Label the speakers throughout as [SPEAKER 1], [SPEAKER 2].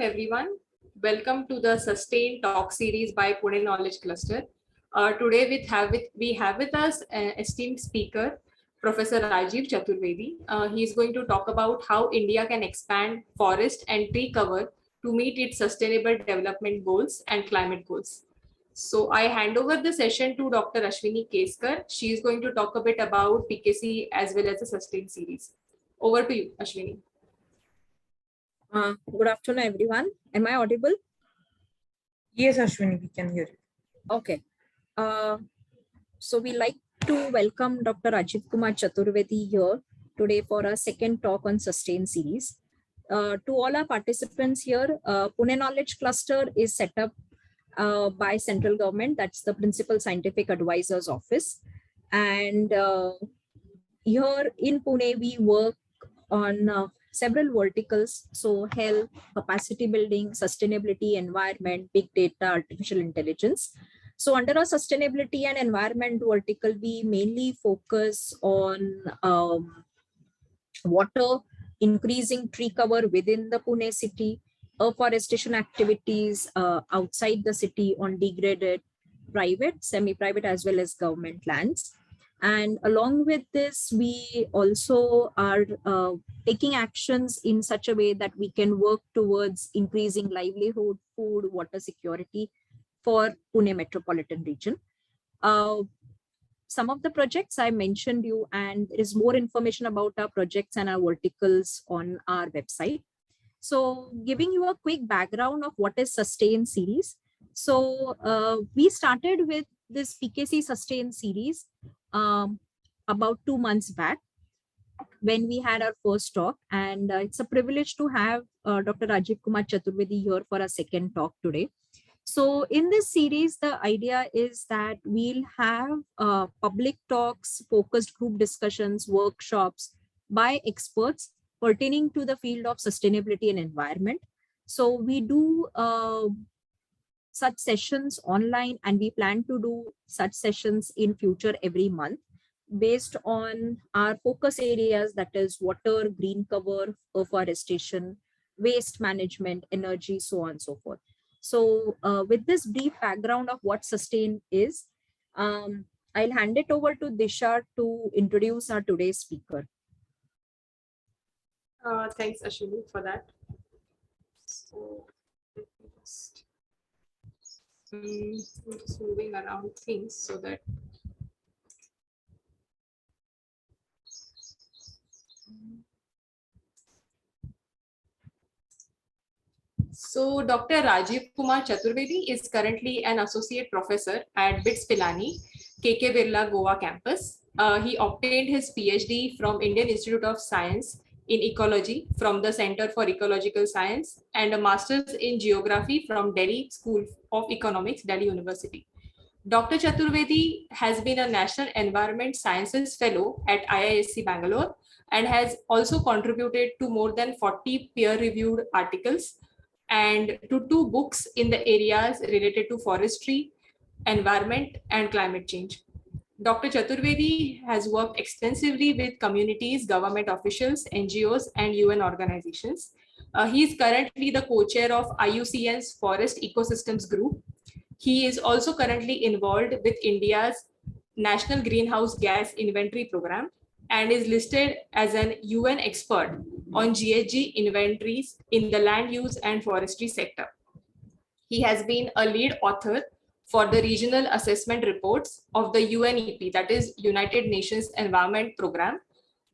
[SPEAKER 1] afternoon, everyone. Welcome to the Sustain Talk series by Pune Knowledge Cluster. Today we have with us an esteemed speaker, Professor Rajiv Chaturvedi. He is going to talk about how India can expand forest and tree cover to meet its sustainable development goals and climate goals. So I hand over the session to Dr. Ashwini Keskar. She is going to talk a bit about PKC as well as the Sustain series. Over to you, Ashwini.
[SPEAKER 2] Good afternoon, everyone. Am I audible?
[SPEAKER 3] Yes, Ashwini, we can hear you.
[SPEAKER 2] Okay. So we like to welcome Dr. Rajiv Kumar Chaturvedi here today for our second talk on Sustain series. To all our participants here, Pune Knowledge Cluster is set up by central government. That's the Principal Scientific Advisor's Office. And here in Pune, we work on several verticals, so health, capacity building, sustainability, environment, big data, artificial intelligence. So under our sustainability and environment vertical, we mainly focus on water, increasing tree cover within the Pune city, afforestation activities outside the city on degraded, private, semi-private, as well as government lands. And along with this, we also are taking actions in such a way that we can work towards increasing livelihood, food, water security for Pune metropolitan region. Some of the projects I mentioned you, and there is more information about our projects and our verticals on our website. So giving you a quick background of what is Sustain series. So we started with this PKC Sustain series about 2 months back when we had our first talk, and it's a privilege to have Dr. Rajiv Kumar Chaturvedi here for our second talk today. So in this series, the idea is that we'll have public talks, focused group discussions, workshops by experts pertaining to the field of sustainability and environment. So we do such sessions online, and we plan to do such sessions in future every month based on our focus areas, that is water, green cover, afforestation, waste management, energy, so on and so forth. So with this brief background of what Sustain is, I'll hand it over to Disha to introduce our today's speaker.
[SPEAKER 1] Thanks, Ashwini, for that. So let me just I'm just moving around things so that Dr. Rajiv Kumar Chaturvedi is currently an associate professor at Pilani, Birla, Goa campus. He obtained his PhD from Indian Institute of Science in Ecology from the Center for Ecological Science, and a master's in Geography from Delhi School of Economics, Delhi University. Dr. Chaturvedi has been a National Environment Sciences Fellow at IISc Bangalore and has also contributed to more than 40 peer-reviewed articles and to 2 books in the areas related to forestry, environment, and climate change. Dr. Chaturvedi has worked extensively with communities, government officials, NGOs, and UN organizations. He is currently the co-chair of IUCN's Forest Ecosystems Group. He is also currently involved with India's National Greenhouse Gas Inventory Program and is listed as an UN expert on GHG inventories in the land use and forestry sector. He has been a lead author for the regional assessment reports of the UNEP, that is United Nations Environment Program,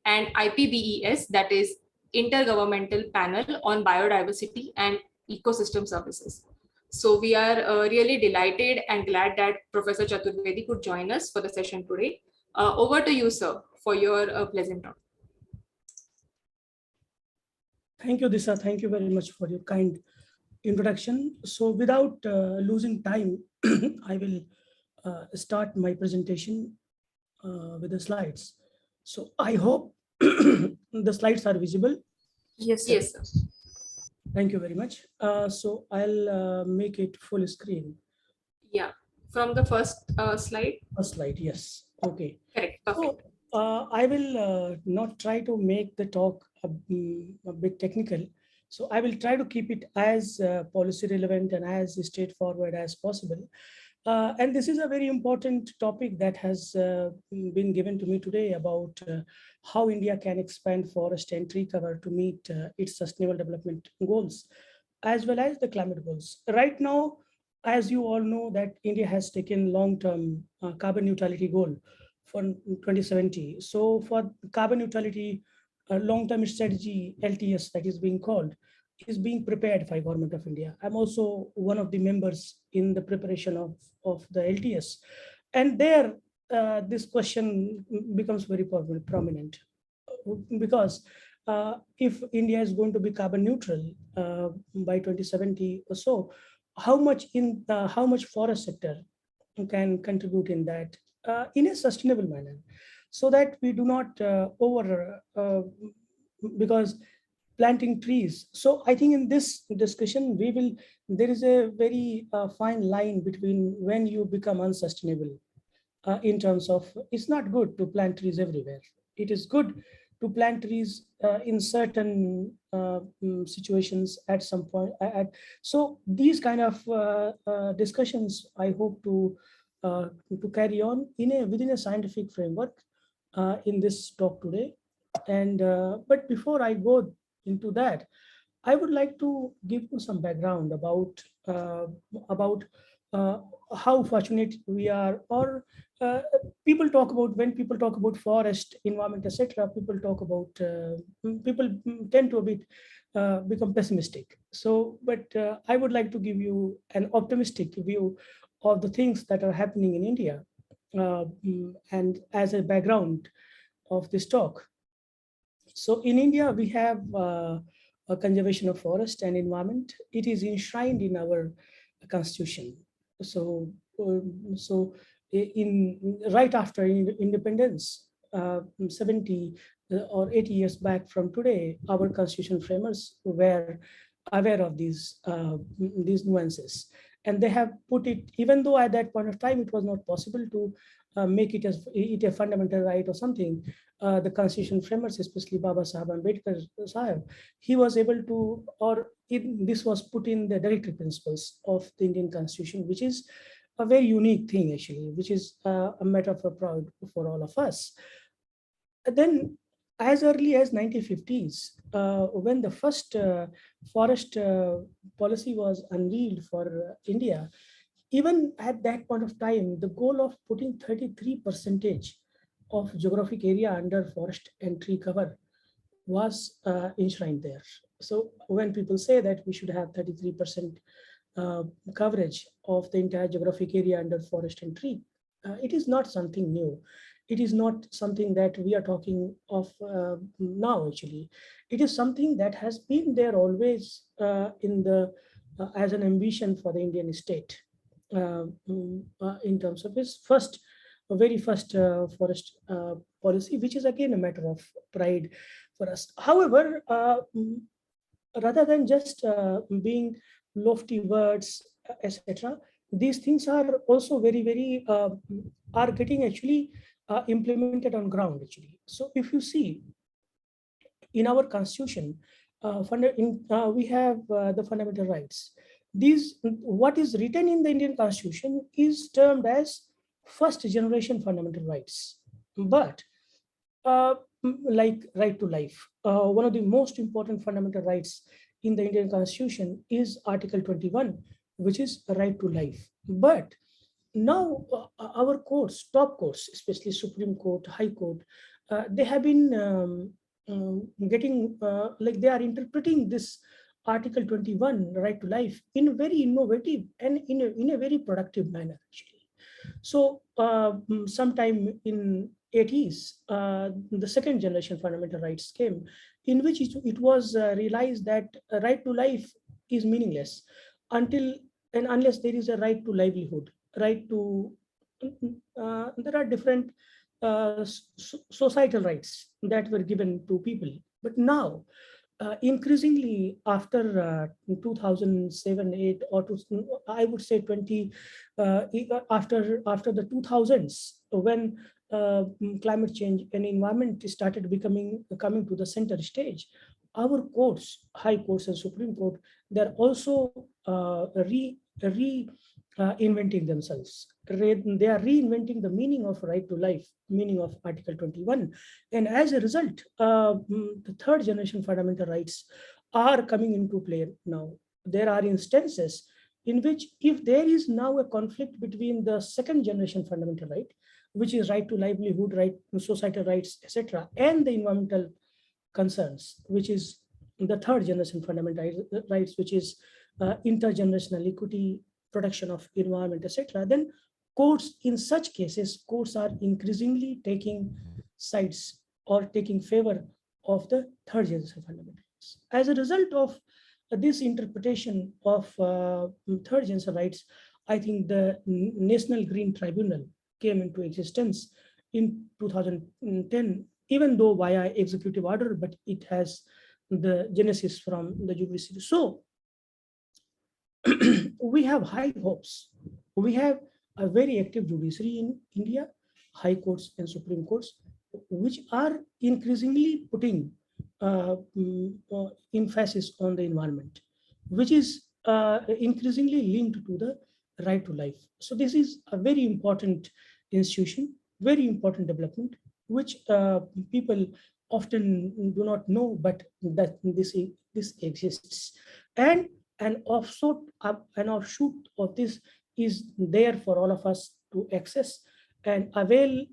[SPEAKER 1] and IPBES, that is Intergovernmental Panel on Biodiversity and Ecosystem Services. So we are really delighted and glad that Professor Chaturvedi could join us for the session today. Over to you, sir, for your pleasant talk.
[SPEAKER 4] Thank you, Disha. Thank you very much for your kind introduction. So without losing time, I will start my presentation with the slides. So I hope the slides are visible.
[SPEAKER 1] Yes, sir. Yes, sir.
[SPEAKER 4] Thank you very much. So I'll make it full screen.
[SPEAKER 1] Yeah, from the first slide.
[SPEAKER 4] First slide, yes. Okay.
[SPEAKER 1] Correct. Perfect.
[SPEAKER 4] So I will not try to make the talk a bit technical, So I will try to keep it as policy relevant and as straightforward as possible. And this is a very important topic that has been given to me today about how India can expand forest and tree cover to meet its sustainable development goals, as well as the climate goals. Right now, as you all know, that India has taken long-term carbon neutrality goal for 2070. So for carbon neutrality, long-term strategy, LTS, that is being called, is being prepared by Government of India. I'm also one of the members in the preparation of the LTS. And there, this question becomes very prominent because if India is going to be carbon neutral by 2070 or so, how much forest sector can contribute in that in a sustainable manner, so that we do not because planting trees. So I think in this discussion, there is a very fine line between when you become unsustainable in terms of, it's not good to plant trees everywhere. It is good to plant trees in certain situations at some point. So these kind of discussions, I hope to carry on within a scientific framework in this talk today. And but before I go into that, I would like to give you some background about uh, how fortunate we are, or uh, when people talk about forest, environment, etc. People tend to a bit become pessimistic. So, but I would like to give you an optimistic view of the things that are happening in India, and as a background of this talk. So in India, we have a conservation of forest and environment. It is enshrined in our constitution. So, in right after independence, 70 or 80 years back from today, our constitution framers were aware of these nuances, and they have put it. Even though at that point of time it was not possible to make it as a fundamental right or something, the constitution framers, especially Baba Sahib Ambedkar Sahib, he was able to, this was put in the directory principles of the Indian Constitution, which is a very unique thing actually, which is a matter for proud for all of us. Then, as early as 1950s, when the first forest policy was unveiled for India, even at that point of time, the goal of putting 33% of geographic area under forest and tree cover was enshrined there. So when people say that we should have 33% coverage of the entire geographic area under forest and tree, it is not something new. It is not something that we are talking of now actually. It is something that has been there always as an ambition for the Indian state in terms of its very first forest policy, which is again a matter of pride for us. However, rather than just being lofty words, etc., these things are also are getting actually implemented on ground actually. So if you see in our constitution, we have the fundamental rights. What is written in the Indian Constitution is termed as first generation fundamental rights. But like right to life, one of the most important fundamental rights in the Indian Constitution is Article 21, which is a right to life. But now our courts, top courts, especially Supreme Court, High Court, they have been getting like they are interpreting this Article 21 right to life in a very innovative and in a very productive manner actually. So sometime in 80s, the second generation fundamental rights came, in which it was realized that a right to life is meaningless until and unless there is a right to livelihood, right to there are different societal rights that were given to people. But now, increasingly after 2007, 8, or I would say 20, after the 2000s, when climate change and environment started coming to the center stage, our courts, high courts and Supreme Court, they're also inventing themselves. They are reinventing the meaning of right to life, meaning of Article 21. And as a result, the third generation fundamental rights are coming into play now. There are instances in which if there is now a conflict between the second generation fundamental right, which is right to livelihood, right to societal rights, etc., and the environmental concerns, which is the third generation fundamental rights, which is intergenerational equity, protection of environment, etc., then courts, in such cases, courts are increasingly taking sides or taking favor of the third generation fundamental rights. As a result of this interpretation of third generation rights, I think the National Green Tribunal came into existence in 2010, even though via executive order, but it has the genesis from the judiciary. So we have high hopes. We have a very active judiciary in India, high courts and Supreme Courts, which are increasingly putting emphasis on the environment, which is increasingly linked to the right to life. So this is a very important institution, very important development, which people often do not know, but that this exists. And an offshoot of this is there for all of us to access and avail,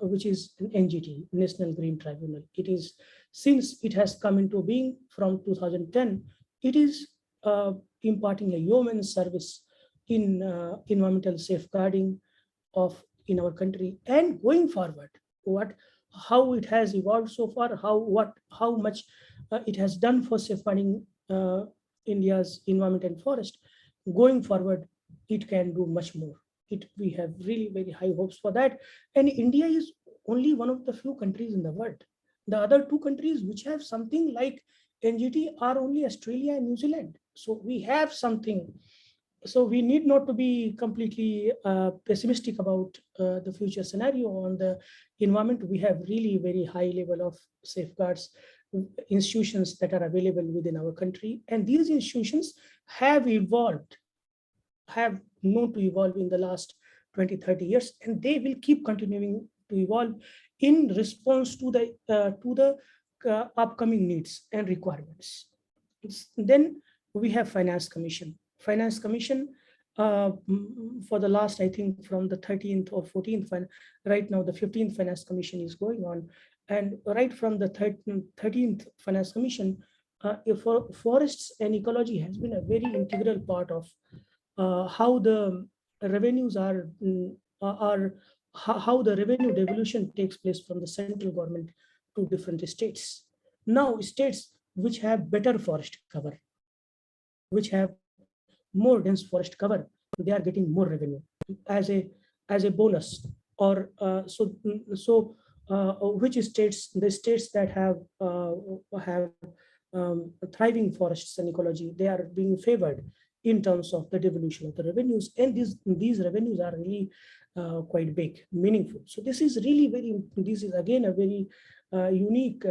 [SPEAKER 4] which is an NGT, National Green Tribunal. It is, since it has come into being from 2010, it is imparting a yeoman's service in environmental safeguarding of in our country. And going forward, how it has evolved so far, how much it has done for safeguarding India's environment and forest. Going forward, it can do much more. We have really very high hopes for that. And India is only one of the few countries in the world. The other two countries which have something like NGT are only Australia and New Zealand. So we have something. So we need not to be completely pessimistic about the future scenario on the environment. We have really very high level of safeguards institutions that are available within our country. And these institutions have evolved, have known to evolve in the last 20, 30 years, and they will keep continuing to evolve in response to the upcoming needs and requirements. Then we have Finance Commission. Finance Commission for the last, I think from the 13th or 14th, right now the 15th Finance Commission is going on. And right from the 13th Finance Commission, forests and ecology has been a very integral part of how the revenues how the revenue devolution takes place from the central government to different states. Now, states which have better forest cover, which have more dense forest cover, they are getting more revenue as a bonus. Or which states, the states that have thriving forests and ecology, they are being favored in terms of the devolution of the revenues, and these revenues are really quite big, meaningful. So this is really this is again a very unique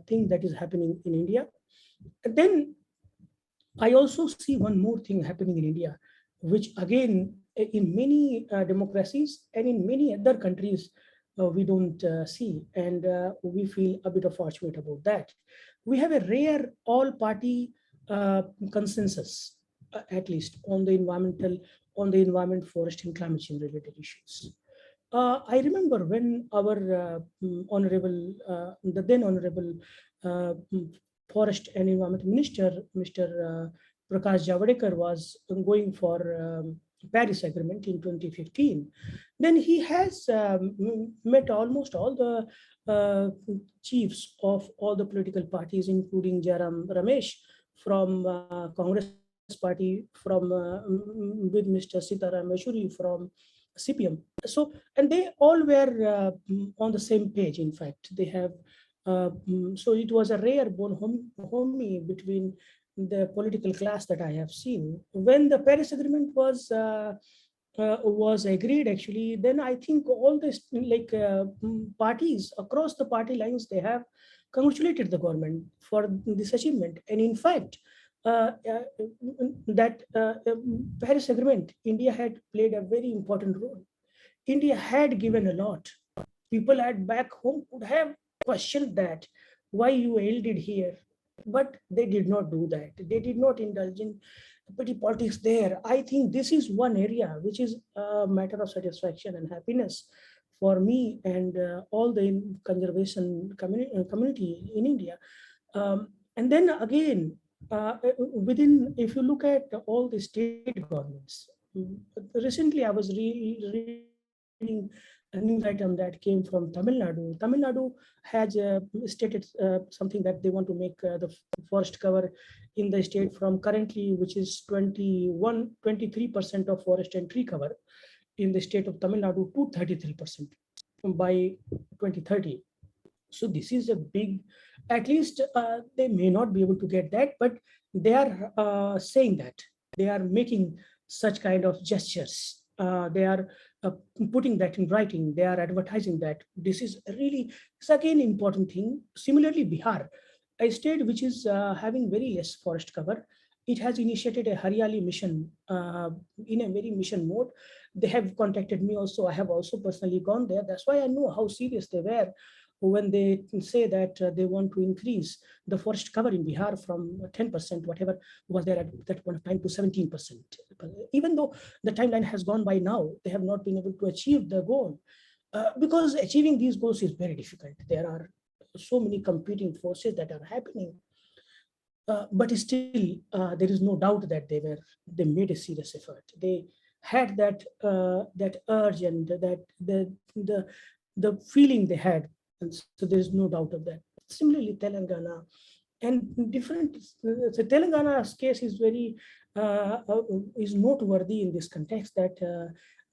[SPEAKER 4] thing that is happening in India. And then I also see one more thing happening in India, which again in many democracies and in many other countries we don't see, and we feel a bit of fortunate about that. We have a rare all-party consensus, at least on the environment, forest, and climate change related issues. I remember when our the then honorable Forest and Environment Minister, Mr. Prakash Javadekar, was going for Paris Agreement in 2015. Then he has met almost all the chiefs of all the political parties, including Jairam Ramesh from Congress Party, from with Mr. Sitaram Yeshuri from CPM. So, and they all were on the same page. In fact, they have. So it was a rare bonhomie between the political class that I have seen. When the Paris Agreement was agreed, actually, then I think all this parties across the party lines, they have congratulated the government for this achievement. And in fact, that Paris Agreement, India had played a very important role. India had given a lot. People at back home would have questioned that, why you held it here? But they did not do that. They did not indulge in petty politics there. I think this is one area which is a matter of satisfaction and happiness for me and all the conservation community in India. And then again, within, if you look at all the state governments, recently I was reading a news item that came from Tamil Nadu. Tamil Nadu has stated something that they want to make the forest cover in the state from currently, which is 23% of forest and tree cover in the state of Tamil Nadu to 33% by 2030. So this is a big, at least they may not be able to get that, but they are saying that they are making such kind of gestures. They are putting that in writing. They are advertising that. This is really, it's again important thing. Similarly, Bihar, a state which is having very less forest cover, it has initiated a Haryali mission in a very mission mode. They have contacted me also. I have also personally gone there. That's why I know how serious they were when they say that they want to increase the forest cover in Bihar from 10%, whatever was there at that point of time, to 17%. Even though the timeline has gone by now, they have not been able to achieve the goal because achieving these goals is very difficult. There are so many competing forces that are happening. But still, there is no doubt that they made a serious effort. They had that that urge and that the feeling they had, and so there is no doubt of that. Similarly, Telangana and different. So Telangana's case is very is noteworthy in this context that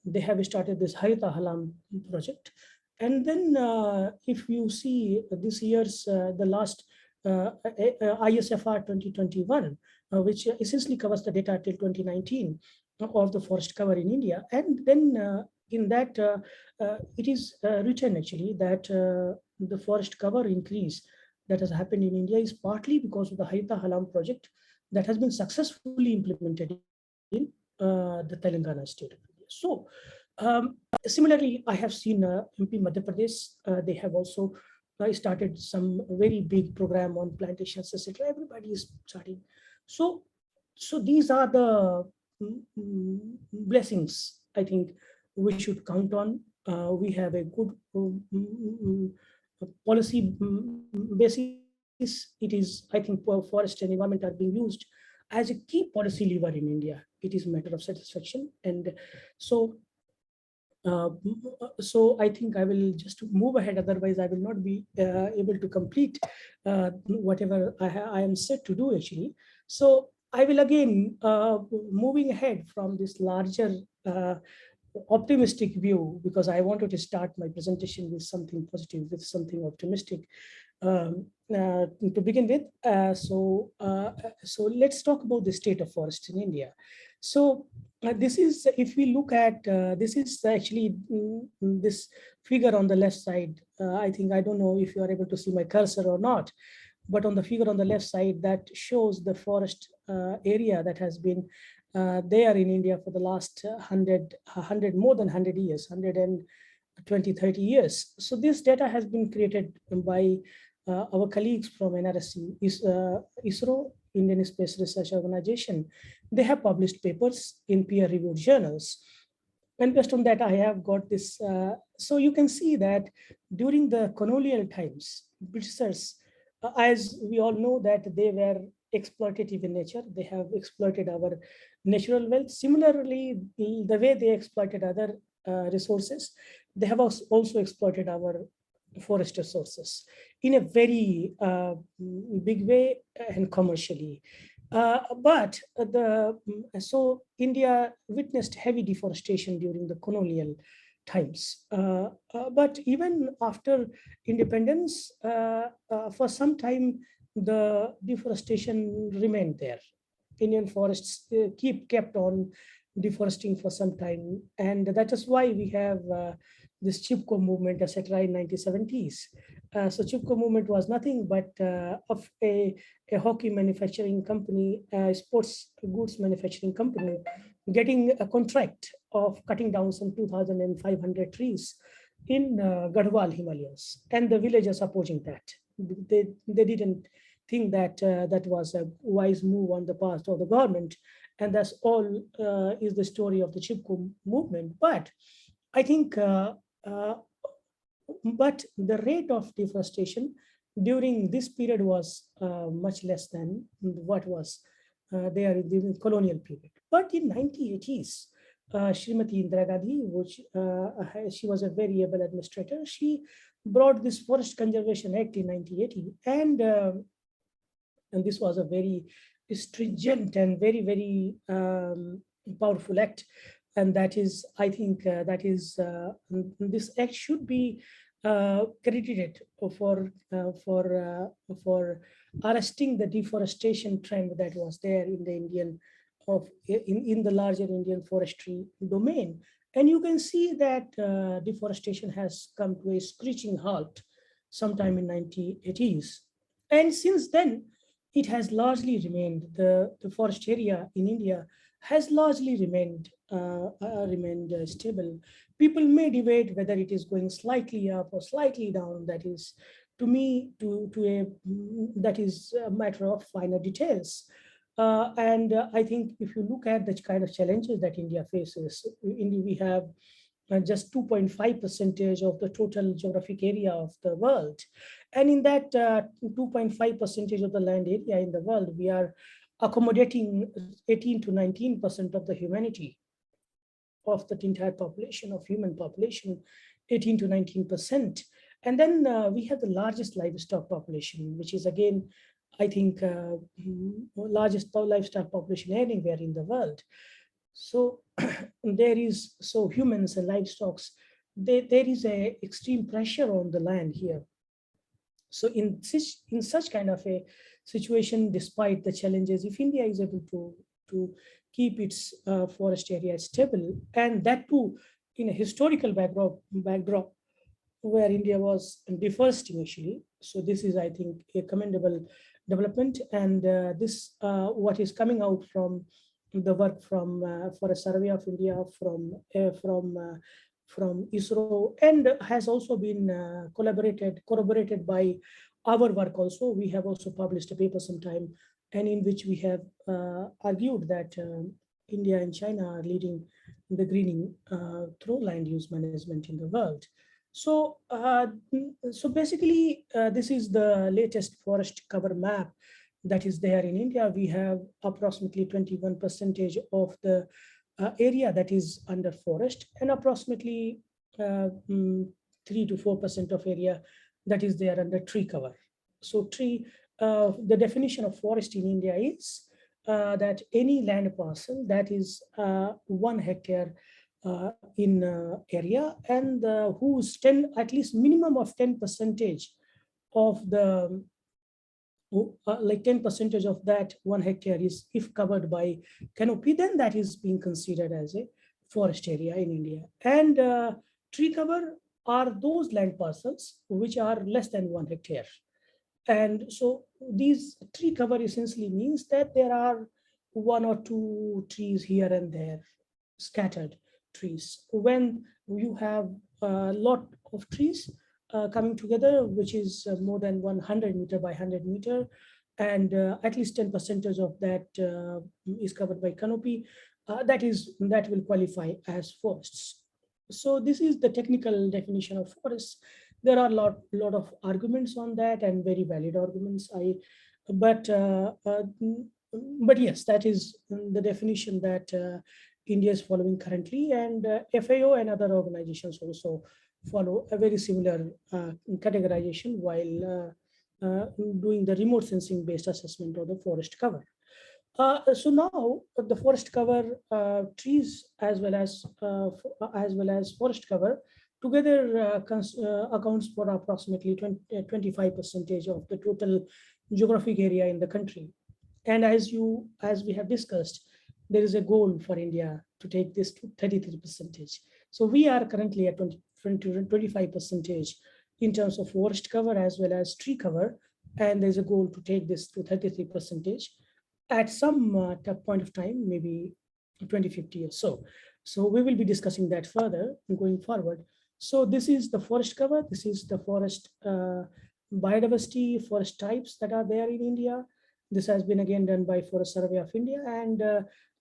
[SPEAKER 4] they have started this Harita Halam project, and then if you see this year's the last. ISFR 2021, which essentially covers the data till 2019 of the forest cover in India. And then in that, it is written actually that the forest cover increase that has happened in India is partly because of the Harita Halam project that has been successfully implemented in the Telangana state of India. So similarly, I have seen MP Madhya Pradesh, they have also started some very big program on plantations, etc. Everybody is starting. So these are the blessings I think we should count on. We have a good policy basis. It is, I think, forest and environment are being used as a key policy lever in India. It is a matter of satisfaction. And so so I think I will just move ahead, otherwise I will not be able to complete whatever I am set to do actually. So I will again, moving ahead from this larger optimistic view, because I wanted to start my presentation with something positive, with something optimistic to begin with. So let's talk about the state of forests in India. So this is, if we look at, this is actually this figure on the left side. I think, I don't know if you are able to see my cursor or not, but on the figure on the left side, that shows the forest area that has been there in India for the last 100, more than 100 years, 120, 30 years. So this data has been created by our colleagues from NRSC, ISRO, Indian Space Research Organization. They have published papers in peer-reviewed journals. And based on that, I have got this. So you can see that during the colonial times, Britishers, as we all know, that they were exploitative in nature. They have exploited our natural wealth. Similarly, the way they exploited other resources, they have also exploited our forest resources in a very big way and commercially. So India witnessed heavy deforestation during the colonial times. But even after independence, for some time, the deforestation remained there. Indian forests kept on deforesting for some time. And that is why we have this Chipko movement, etc. in 1970s. So Chipko movement was nothing but of a hockey manufacturing company, a sports goods manufacturing company, getting a contract of cutting down some 2,500 trees in Garhwal Himalayas, and the villagers opposing that. They didn't think that that was a wise move on the part of the government, and that's all is the story of the Chipko movement. But I think, but the rate of deforestation during this period was much less than what was there during colonial period. But in 1980s, Srimati Indira Gandhi, which she was a very able administrator, she brought this Forest Conservation Act in 1980, and this was a very stringent and very, very powerful act. And that is, I think, this act should be credited for arresting the deforestation trend that was there in the in the larger Indian forestry domain. And you can see that deforestation has come to a screeching halt sometime in 1980s. And since then, it has largely remained, the forest area in India has largely remained stable. People may debate whether it is going slightly up or slightly down. That is, to me, that is a matter of finer details. I think if you look at the kind of challenges that India faces, we have just 2.5% of the total geographic area of the world. And in that 2.5% of the land area in the world, we are accommodating 18 to 19% of the humanity, of the entire population, of human population, 18 to 19%. And then we have the largest livestock population, which is again, I think, largest livestock population anywhere in the world. So humans and livestock, there is a extreme pressure on the land here. So in such kind of a situation, despite the challenges, if India is able to keep its forest area stable, and that too in a historical backdrop where India was deforesting initially. So this is, I think, a commendable development. And this what is coming out from the work from Forest Survey of India, from ISRO, and has also been corroborated by our work also. We have also published a paper sometime, and in which we have argued that India and China are leading the greening through land use management in the world. So, so basically, this is the latest forest cover map that is there in India. We have approximately 21% of the area that is under forest, and approximately 3 to 4% of area that is there under tree cover. So the definition of forest in India is that any land parcel that is 1 hectare in area, and whose at least minimum of 10% of the like 10% of that 1 hectare is if covered by canopy, then that is being considered as a forest area in India. And tree cover are those land parcels which are less than 1 hectare. And so these tree cover essentially means that there are 1 or 2 trees here and there, scattered trees. When you have a lot of trees coming together, which is more than 100 meter by 100 meter, and at least 10% of that is covered by canopy, that will qualify as forests. So this is the technical definition of forests. There are a lot of arguments on that, and very valid arguments. But yes, that is the definition that India is following currently, and FAO and other organizations also follow a very similar categorization while doing the remote sensing based assessment of the forest cover. So now the forest cover, trees as well as forest cover together accounts for approximately 25% of the total geographic area in the country. And as we have discussed, there is a goal for India to take this to 33%. So we are currently at 25% in terms of forest cover as well as tree cover. And there's a goal to take this to 33% at some point of time, maybe 2050 or so. So we will be discussing that further going forward. So this is the forest cover. This is the forest biodiversity, forest types that are there in India. This has been again done by Forest Survey of India, and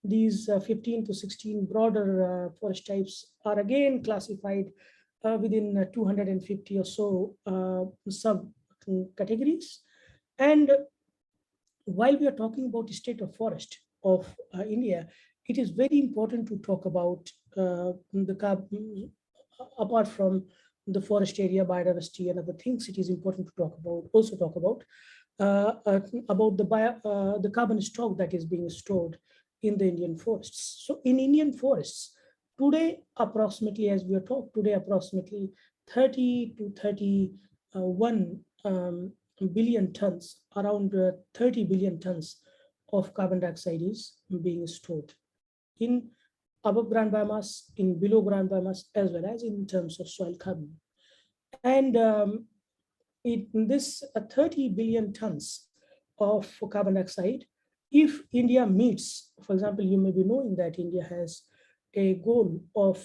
[SPEAKER 4] these 15 to 16 broader forest types are again classified within 250 or so sub categories. And while we are talking about the state of forest of India, it is very important to talk about the carbon, apart from the forest area, biodiversity, and other things. It is important to talk about, also talk about the carbon stock that is being stored in the Indian forests. So in Indian forests, today, approximately, as we are talking today, approximately 30 to 31 billion tons, around 30 billion tons of carbon dioxide is being stored in above ground biomass, in below ground biomass, as well as in terms of soil carbon. And in this 30 billion tons of carbon dioxide, if India meets, for example, you may be knowing that India has a goal of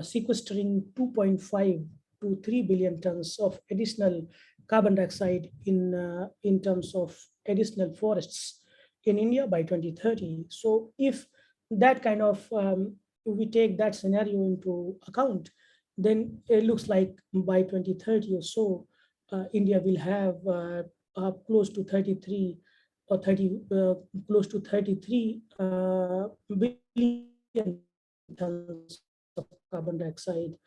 [SPEAKER 4] sequestering 2.5 to 3 billion tons of additional carbon dioxide in terms of additional forests in India by 2030. So if that kind of, we take that scenario into account, then it looks like by 2030 or so, India will have close to 33 or 30, close to 33 billion tons of carbon dioxide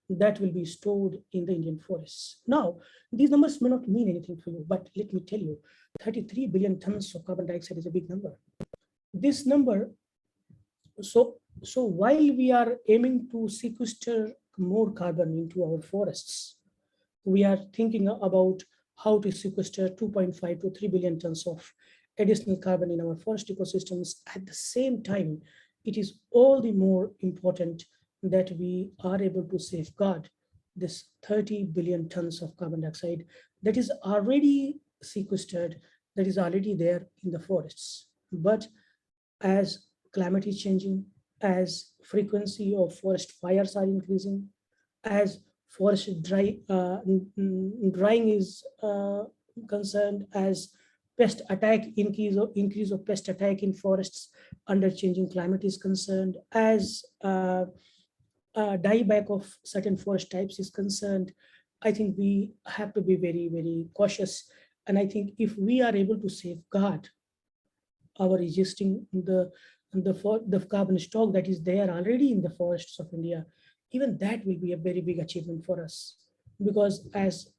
[SPEAKER 4] that will be stored in the Indian forests. Now, these numbers may not mean anything for you, but let me tell you, 33 billion tons of carbon dioxide is a big number. This number, so while we are aiming to sequester more carbon into our forests, we are thinking about how to sequester 2.5 to 3 billion tons of additional carbon in our forest ecosystems. At the same time, it is all the more important that we are able to safeguard this 30 billion tons of carbon dioxide that is already sequestered, that is already there in the forests. But as climate is changing, as frequency of forest fires are increasing, as forest drying is concerned, as pest attack, increase of pest attack in forests under changing climate is concerned, as dieback of certain forest types is concerned, I think we have to be very, very cautious. And I think if we are able to safeguard our existing, the carbon stock that is there already in the forests of India, even that will be a very big achievement for us. Because as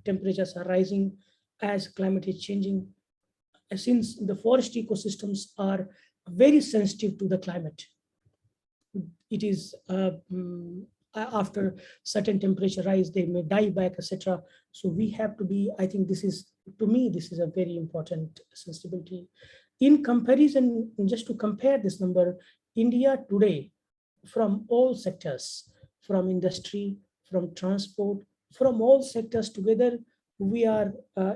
[SPEAKER 4] temperatures are rising, as climate is changing, since the forest ecosystems are very sensitive to the climate, it is after certain temperature rise, they may die back, etc. So we have to be, I think this is, to me, this is a very important sensibility. In comparison, just to compare this number, India today, from all sectors, from industry, from transport, from all sectors together, we are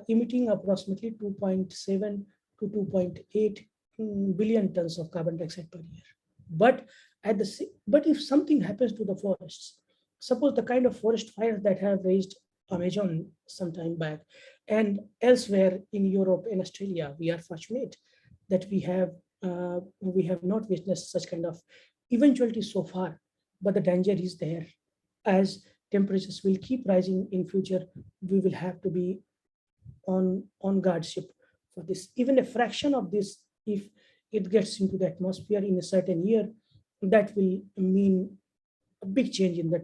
[SPEAKER 4] emitting approximately 2.7 to 2.8 billion tons of carbon dioxide per year. But if something happens to the forests, suppose the kind of forest fires that have raged Amazon some time back, and elsewhere in Europe and Australia, we are fortunate that we have not witnessed such kind of eventuality so far, but the danger is there. As temperatures will keep rising in future, we will have to be on guardship for this. Even a fraction of this, if it gets into the atmosphere in a certain year, that will mean a big change in the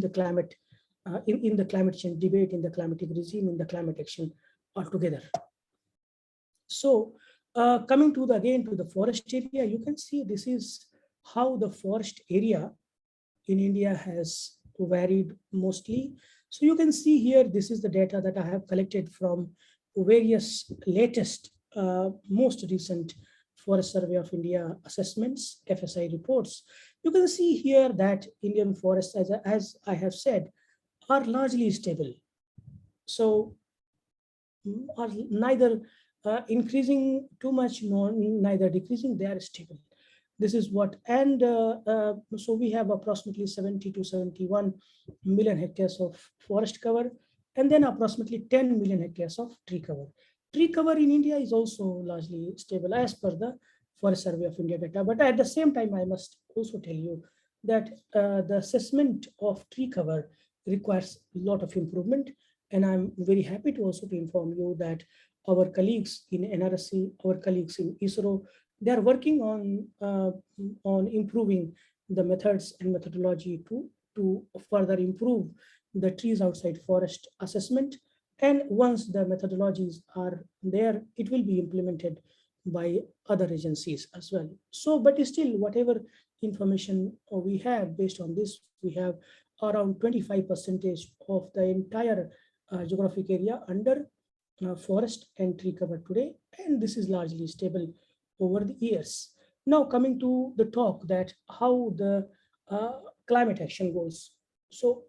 [SPEAKER 4] climate, in the climate change debate, in the climatic regime, in the climate action altogether. So coming to again to the forest area, you can see this is how the forest area in India has varied mostly. So you can see here, this is the data that I have collected from various latest most recent Forest Survey of India assessments, FSI reports, you can see here that Indian forests, as I have said, are largely stable. So are neither increasing too much nor neither decreasing, they are stable. This is what, and so we have approximately 70 to 71 million hectares of forest cover, and then approximately 10 million hectares of tree cover. Tree cover in India is also largely stable as per the Forest Survey of India data. But at the same time, I must also tell you that the assessment of tree cover requires a lot of improvement. And I'm very happy to also to inform you that our colleagues in NRSC, our colleagues in ISRO, they are working on improving the methods and methodology to further improve the trees outside forest assessment. And once the methodologies are there, it will be implemented by other agencies as well. So, but still, whatever information we have based on this, we have around 25% of the entire geographic area under forest and tree cover today, and this is largely stable over the years. Now coming to the talk that how the climate action goes. So,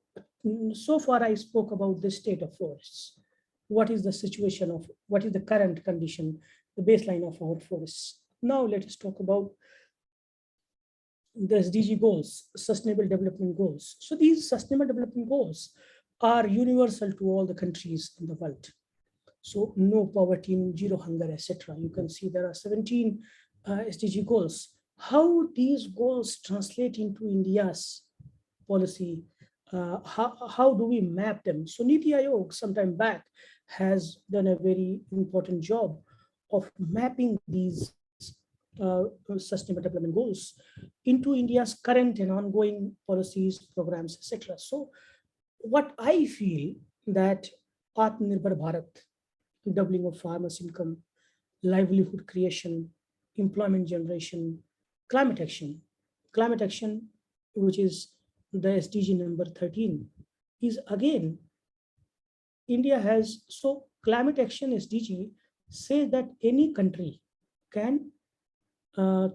[SPEAKER 4] so far I spoke about the state of forests. What is the situation of, what is the current condition, the baseline of our forests. Now let us talk about the SDG goals, Sustainable Development Goals. So these Sustainable Development Goals are universal to all the countries in the world. So no poverty, zero hunger, etc. You can see there are 17 SDG goals. How these goals translate into India's policy, how do we map them? So Niti Aayog sometime back has done a very important job of mapping these sustainable development goals into India's current and ongoing policies, programs, etc. So what I feel that Atmanirbhar Bharat, doubling of farmers' income, livelihood creation, employment generation, climate action, which is the SDG number 13, is again, India has, so climate action SDG says that any country can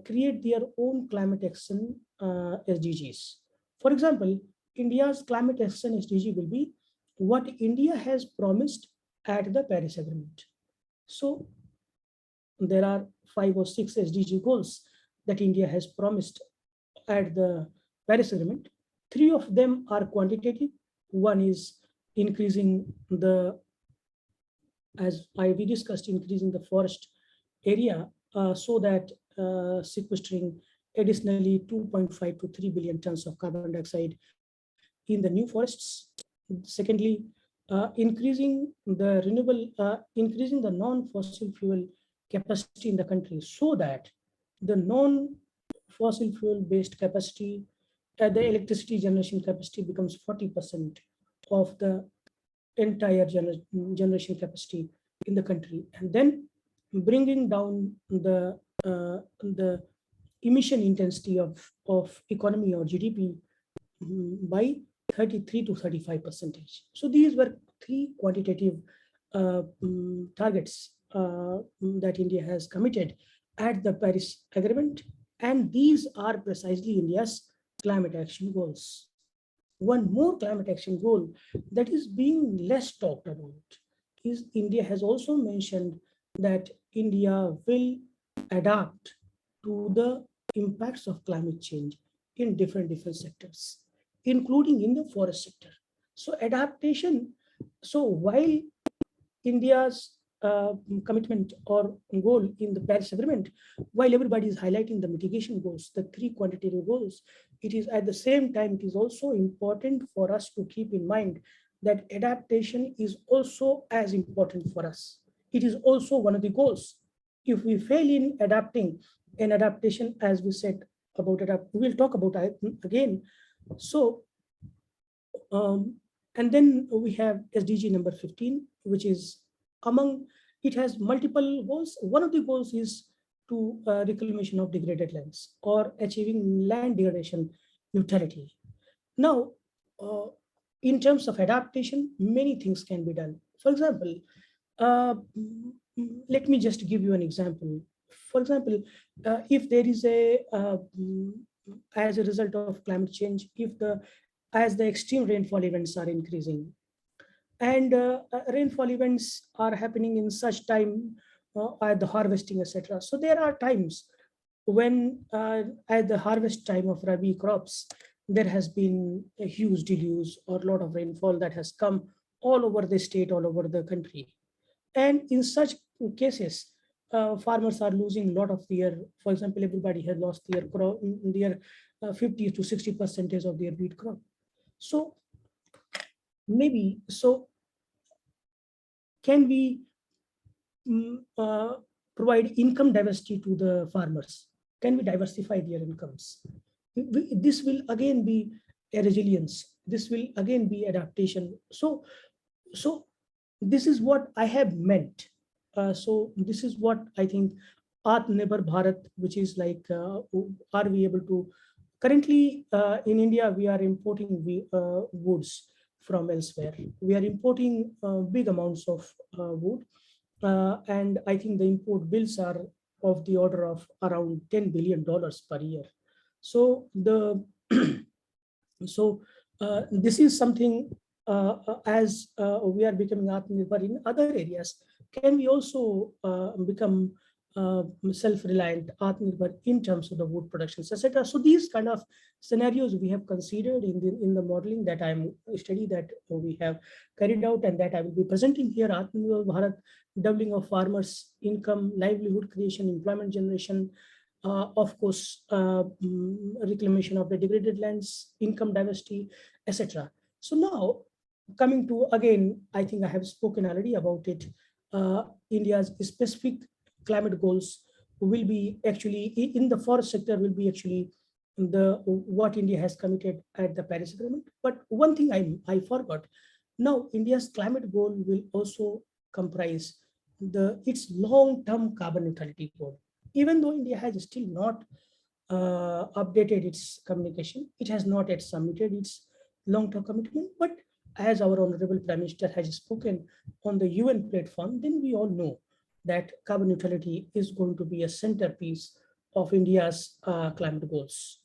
[SPEAKER 4] create their own climate action SDGs. For example, India's climate action SDG will be what India has promised at the Paris Agreement. So there are 5 or 6 SDG goals that India has promised at the Paris Agreement. 3 of them are quantitative. One is increasing the, as we discussed, increasing the forest area so that sequestering additionally 2.5 to 3 billion tons of carbon dioxide in the new forests. Secondly, increasing the increasing the non-fossil fuel capacity in the country so that the non-fossil fuel based capacity, the electricity generation capacity becomes 40% of the entire generation capacity in the country, and then bringing down the emission intensity of economy or GDP by 33 to 35%. So these were 3 quantitative targets that India has committed at the Paris Agreement, and these are precisely India's climate action goals. One more climate action goal that is being less talked about is India has also mentioned that India will adapt to the impacts of climate change in different sectors, including in the forest sector. So adaptation, so while India's commitment or goal in the Paris Agreement, while everybody is highlighting the mitigation goals, the 3 quantitative goals, it is at the same time, it is also important for us to keep in mind that adaptation is also as important for us. It is also one of the goals. If we fail in adapting, an adaptation, as we said about it, we'll talk about it again. So, and then we have SDG number 15, which is among, it has multiple goals. One of the goals is to reclamation of degraded lands or achieving land degradation neutrality. Now, in terms of adaptation, many things can be done. For example, let me just give you an example. For example, if there is as a result of climate change, as the extreme rainfall events are increasing, and rainfall events are happening in such time at the harvesting, etc. So there are times when at the harvest time of Rabi crops, there has been a huge deluge or a lot of rainfall that has come all over the state, all over the country. And in such cases, farmers are losing a lot of their, for example, everybody has lost their crop, their 50 to 60 percentage of their wheat crop. So maybe, so can we provide income diversity to the farmers? Can we diversify their incomes? This will again be a resilience. This will again be adaptation. So this is what I have meant. So this is what I think Atmanirbhar Bharat, which is like, are we able to, currently in India, we are importing woods from elsewhere. We are importing big amounts of wood. And I think the import bills are of the order of around $10 billion per year. So this is something, as we are becoming Atmanirbhar in other areas, can we also become self-reliant, Atmanirbhar in terms of the wood productions, etc. So these kind of scenarios we have considered in the modeling that I'm study that we have carried out, and that I will be presenting here. Atmanirbhar Bharat, doubling of farmers' income, livelihood creation, employment generation, of course, reclamation of the degraded lands, income diversity, etc. So now, coming to, again, I think I have spoken already about it. India's specific climate goals will be actually in the forest sector, will be actually what India has committed at the Paris Agreement. But one thing I forgot. Now, India's climate goal will also comprise its long-term carbon neutrality goal. Even though India has still not updated its communication, it has not yet submitted its long-term commitment. But as our Honorable Prime Minister has spoken on the UN platform, then we all know that carbon neutrality is going to be a centerpiece of India's climate goals.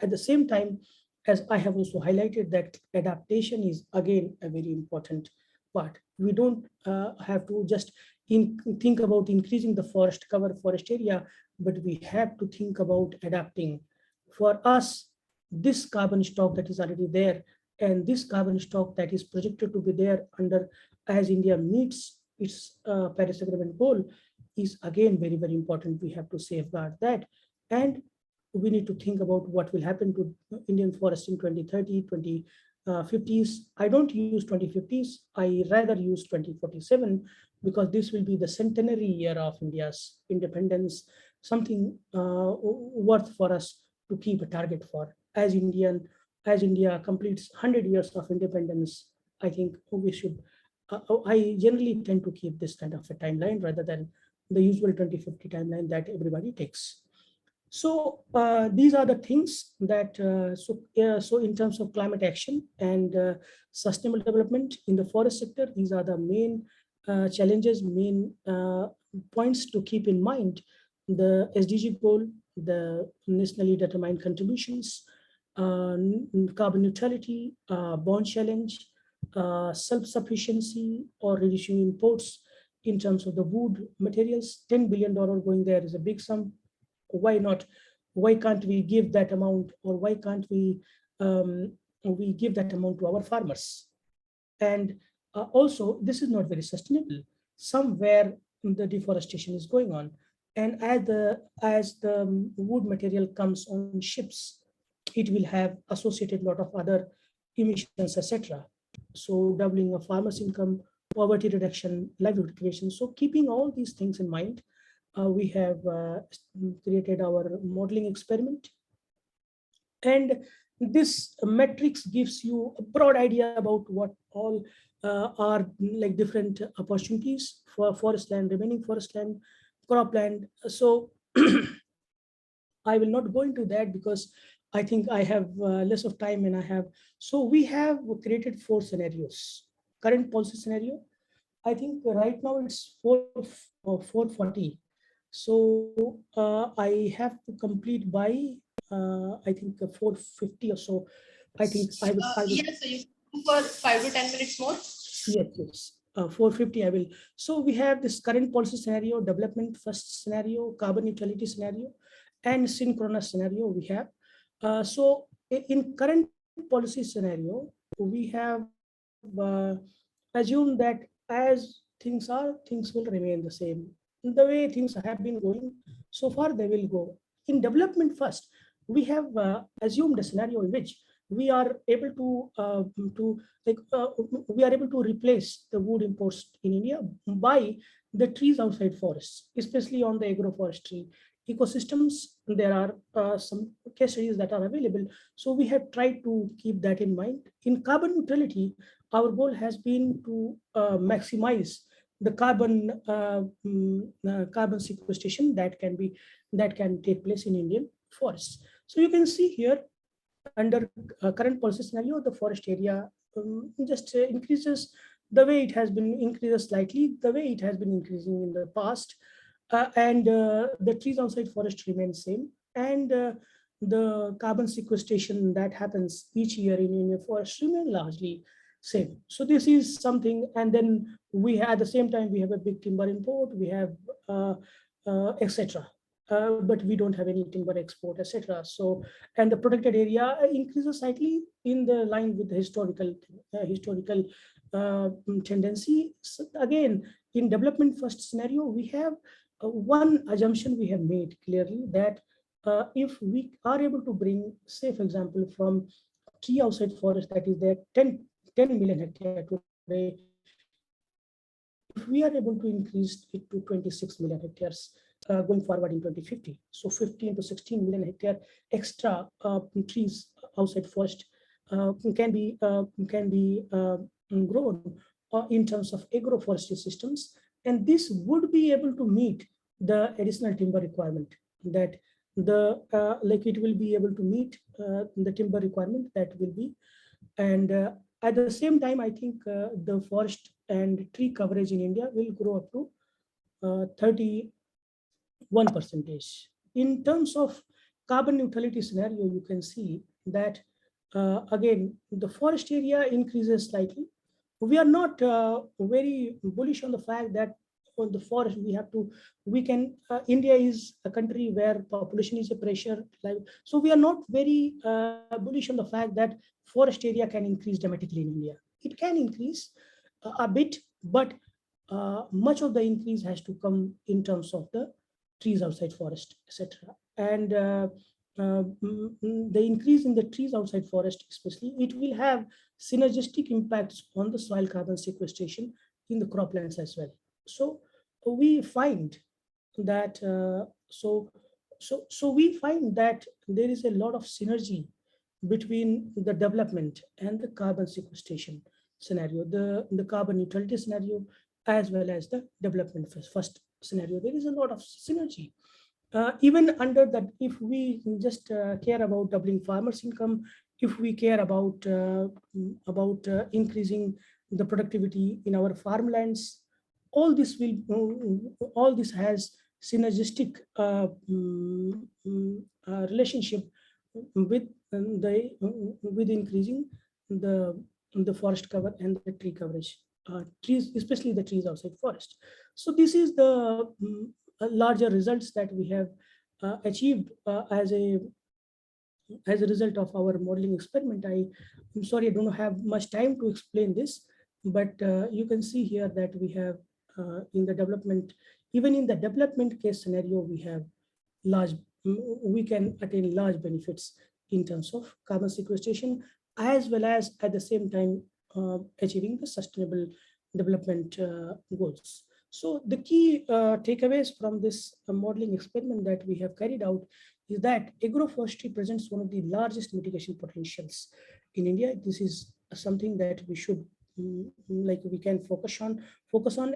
[SPEAKER 4] At the same time, as I have also highlighted, that adaptation is again a very important part. We don't have to just think about increasing the forest cover, forest area, but we have to think about adapting. For us, this carbon stock that is already there, and this carbon stock that is projected to be there under, as India meets its Paris Agreement goal, is again very, very important. We have to safeguard that. And we need to think about what will happen to Indian forest in 2030, 2050s. I don't use 2050s. I rather use 2047, because this will be the centenary year of India's independence, something worth for us to keep a target for. As India completes 100 years of independence, I think we should, I generally tend to keep this kind of a timeline rather than the usual 2050 timeline that everybody takes. So these are the things that, so in terms of climate action and sustainable development in the forest sector, these are the main challenges, main points to keep in mind. The SDG goal, the nationally determined contributions, carbon neutrality, bond challenge, self-sufficiency or reducing imports in terms of the wood materials. $10 billion going there is a big sum. Why not? Why can't we give that amount, or why can't we give that amount to our farmers? And also, this is not very sustainable. Somewhere the deforestation is going on, and as the wood material comes on ships, it will have associated lot of other emissions, etc. So doubling of farmers' income, poverty reduction, livelihood creation. So keeping all these things in mind, we have created our modeling experiment. And this matrix gives you a broad idea about what all are like different opportunities for forest land, remaining forest land, cropland. So I will not go into that because I think I have less of time, and so we have created 4 scenarios. Current policy scenario, I think right now it's 440. So I have to complete by I think 450 or so. I think I will
[SPEAKER 1] Yes, so you do for 5 to 10 minutes more.
[SPEAKER 4] yes. 450 I will. So we have this current policy scenario, development first scenario, carbon neutrality scenario, and synchronous scenario we have. So in current policy scenario, we have assumed that as things are, things will remain the same. The way things have been going so far, they will go. In development first, we have assumed a scenario in which we are able to like we are able to replace the wood imports in India by the trees outside forests, especially on the agroforestry ecosystems. There are some case studies that are available. So we have tried to keep that in mind. In carbon neutrality, our goal has been to maximize the carbon sequestration that can take place in Indian forests. So you can see here under current policy scenario, the forest area just increases the way it has been increases slightly, the way it has been increasing in the past, and the trees outside forest remain same, and the carbon sequestration that happens each year in Indian forest remain largely same. So this is something, and then at the same time we have a big timber import, we have etc. But we don't have any timber export, etc. So, and the protected area increases slightly in the line with the historical tendency. So again, in development first scenario, we have one assumption we have made clearly, that if we are able to bring, say for example, from tree outside forest that is there 10 million hectare today, if we are able to increase it to 26 million hectares going forward in 2050, so 15 to 16 million hectare extra trees outside forest can be grown in terms of agroforestry systems, and this would be able to meet the additional timber requirement, that the like it will be able to meet the timber requirement that will be. And at the same time, I think the forest and tree coverage in India will grow up to 31%. In terms of carbon neutrality scenario, you can see that again, the forest area increases slightly. We are not very bullish on the fact that on the forest we can India is a country where population is a pressure, like, so we are not very bullish on the fact that forest area can increase dramatically in India. It can increase a bit, but much of the increase has to come in terms of the trees outside forest, etc. And the increase in the trees outside forest, especially, it will have synergistic impacts on the soil carbon sequestration in the croplands as well. So we find that we find that there is a lot of synergy between the development and the carbon sequestration scenario, the carbon neutrality scenario, as well as the development first scenario. There is a lot of synergy. Even under that, if we just care about doubling farmers' income, if we care about increasing the productivity in our farmlands, all this has synergistic relationship with with increasing the forest cover and the tree coverage, trees, especially the trees outside forest. So this is the larger results that we have achieved as a result of our modeling experiment. I'm sorry, I don't have much time to explain this, but you can see here that we have in the development, even in the development case scenario, we have large, we can attain large benefits in terms of carbon sequestration, as well as at the same time achieving the sustainable development goals. So the key takeaways from this modeling experiment that we have carried out is that agroforestry presents one of the largest mitigation potentials in India. This is something that we should like we can focus on,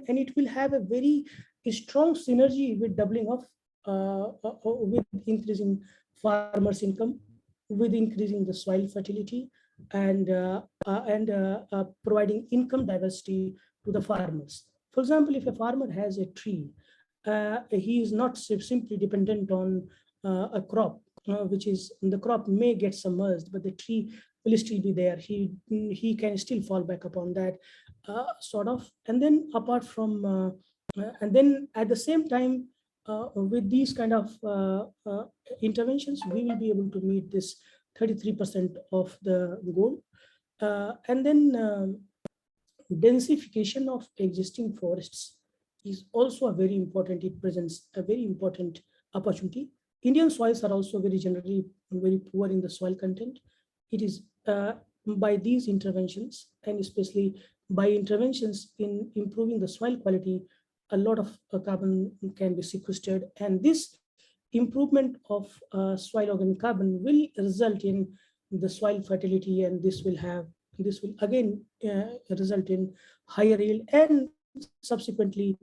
[SPEAKER 4] and it will have a very strong synergy with doubling of with increasing farmers' income, with increasing the soil fertility, and providing income diversity to the farmers. For example, if a farmer has a tree, he is not simply dependent on a crop, which is the crop may get submerged, but the tree will still be there. He can still fall back upon that sort of. And then apart from, and then at the same time, with these kind of interventions, we will be able to meet this 33% of the goal. And then densification of existing forests is also a very important, it presents a very important opportunity. Indian soils are also very generally very poor in the soil content. It is by these interventions, and especially by interventions in improving the soil quality, a lot of carbon can be sequestered, and this improvement of soil organic carbon will result in the soil fertility, and this will again result in higher yield and subsequently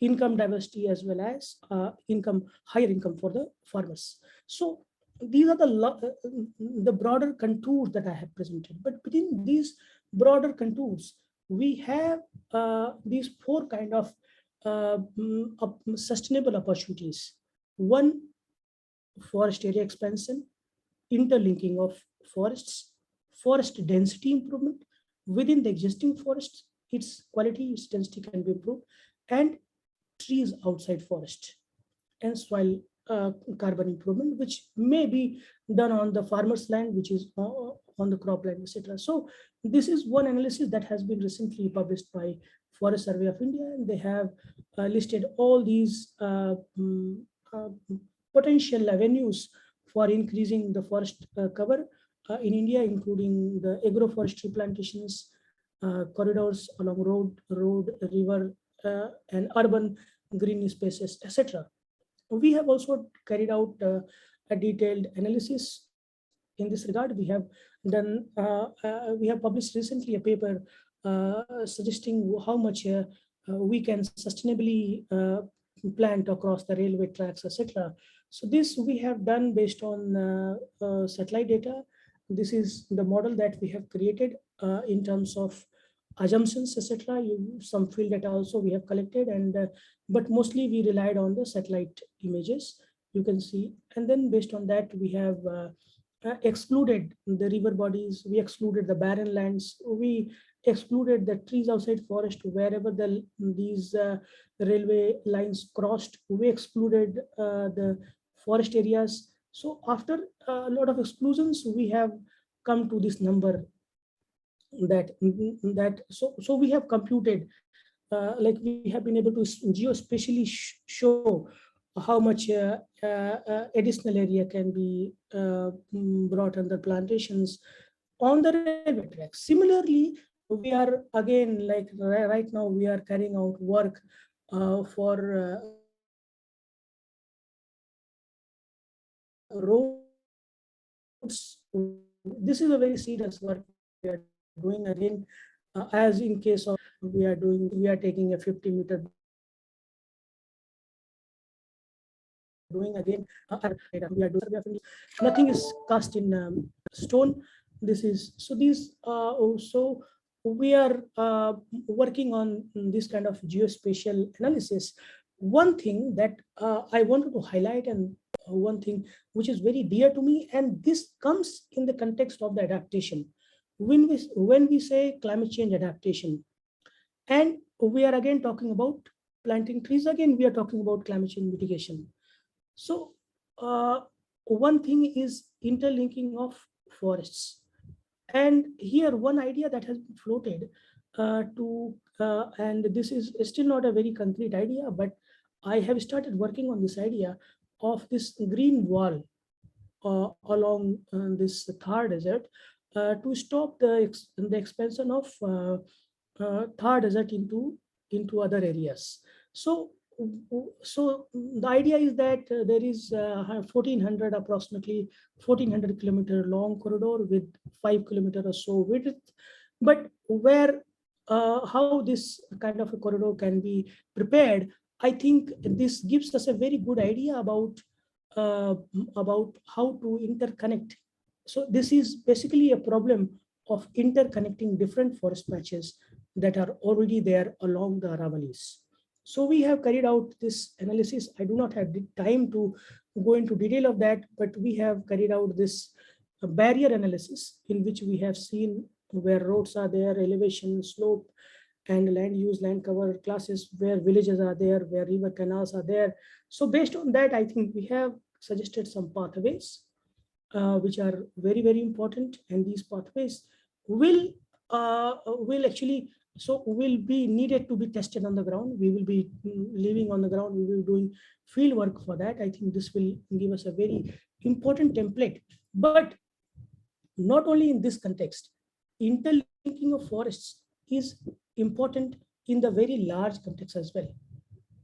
[SPEAKER 4] income diversity, as well as higher income for the farmers. So these are the broader contours that I have presented. But within these broader contours, we have these four kind of sustainable opportunities. One, forest area expansion, interlinking of forests, forest density improvement within the existing forests, its quality, its density can be improved, and trees outside forest, and soil carbon improvement, which may be done on the farmer's land, which is on the cropland, etc. So this is one analysis that has been recently published by Forest Survey of India, and they have listed all these potential avenues for increasing the forest cover in India, including the agroforestry plantations, corridors along road, river, and urban green spaces, etc. We have also carried out a detailed analysis in this regard. We have published recently a paper suggesting how much we can sustainably plant across the railway tracks, etc. So this we have done based on satellite data. This is the model that we have created in terms of assumptions, etc. Some field data also we have collected, and but mostly we relied on the satellite images, you can see. And then based on that, we have excluded the river bodies, we excluded the barren lands, we excluded the trees outside forest wherever these railway lines crossed, we excluded the forest areas. So after a lot of exclusions, we have come to this number so we have computed, like we have been able to geospatially show how much additional area can be brought under plantations on the railway tracks. Similarly, we are again, like right now, we are carrying out work for roads. This is a very serious work we are doing again, as in case of we are taking a 50-meter doing again. We are doing nothing is cast in stone. This is so these also we are working on this kind of geospatial analysis. One thing that I wanted to highlight, and one thing which is very dear to me, and this comes in the context of the adaptation. When we say climate change adaptation, and we are again talking about planting trees, again we are talking about climate change mitigation. So one thing is interlinking of forests, and here one idea that has been floated and this is still not a very concrete idea, but I have started working on this idea of this green wall along this Thar Desert to stop the expansion of Thar Desert into other areas. So the idea is that there is 1400 approximately 1400 kilometer long corridor with 5 kilometer or so width, but where how this kind of a corridor can be prepared, I think this gives us a very good idea about how to interconnect. So this is basically a problem of interconnecting different forest patches, that are already there along the Aravallis. So we have carried out this analysis. I do not have the time to go into detail of that, but we have carried out this barrier analysis in which we have seen where roads are there, elevation, slope, and land use, land cover classes, where villages are there, where river canals are there. So based on that, I think we have suggested some pathways which are very, very important, and these pathways will actually will be needed to be tested on the ground. We will be living on the ground. We will be doing field work for that. I think this will give us a very important template. But not only in this context, interlinking of forests is important in the very large context as well.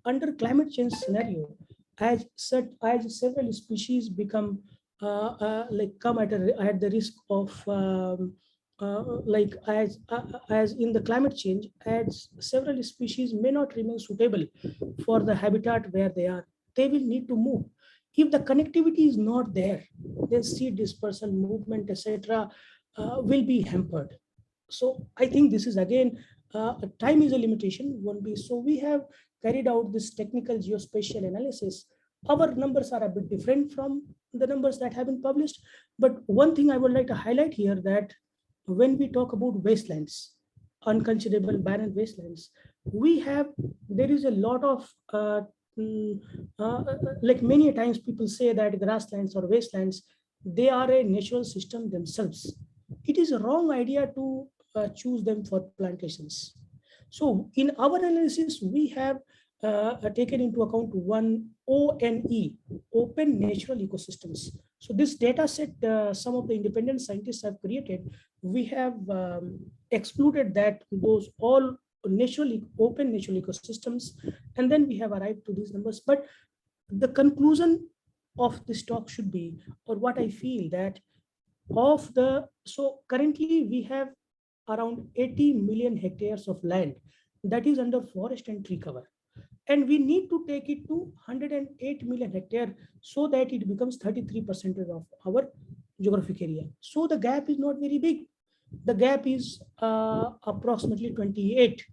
[SPEAKER 4] Under climate change scenario, as several species become come at the risk of as in the climate change, as several species may not remain suitable for the habitat where they are, they will need to move. If the connectivity is not there, then seed dispersal, movement, etc., will be hampered. So I think this is again time is a limitation. One be so we have carried out this technical geospatial analysis. Our numbers are a bit different from the numbers that have been published. But one thing I would like to highlight here, that when we talk about wastelands, unconsiderable barren wastelands, there is a lot of like many times people say that grasslands or wastelands, they are a natural system themselves. It is a wrong idea to choose them for plantations. So in our analysis, we have taken into account one ONE, open natural ecosystems. So this data set, some of the independent scientists have created, we have excluded that those all open natural ecosystems, and then we have arrived to these numbers. But the conclusion of this talk should be, or what I feel, that so currently we have around 80 million hectares of land that is under forest and tree cover, and we need to take it to 108 million hectare so that it becomes 33% of our geographic area. So the gap is not very big. The gap is approximately 28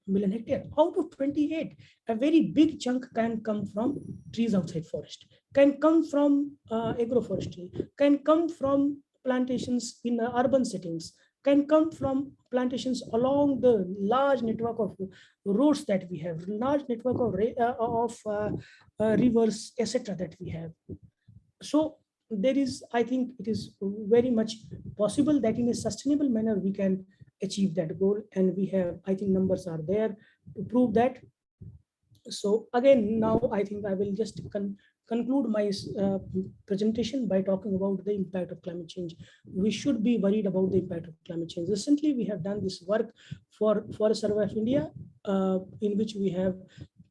[SPEAKER 4] million hectare. Out of 28, a very big chunk can come from trees outside forest, can come from agroforestry, can come from plantations in urban settings, can come from plantations along the large network of roads that we have, large network of rivers, etc. that we have. So there is, I think it is very much possible that in a sustainable manner we can achieve that goal, and we have, I think numbers are there to prove that. So again, now I think I will just conclude my presentation by talking about the impact of climate change. We should be worried about the impact of climate change. Recently, we have done this work for Forest Survey of India, in which we have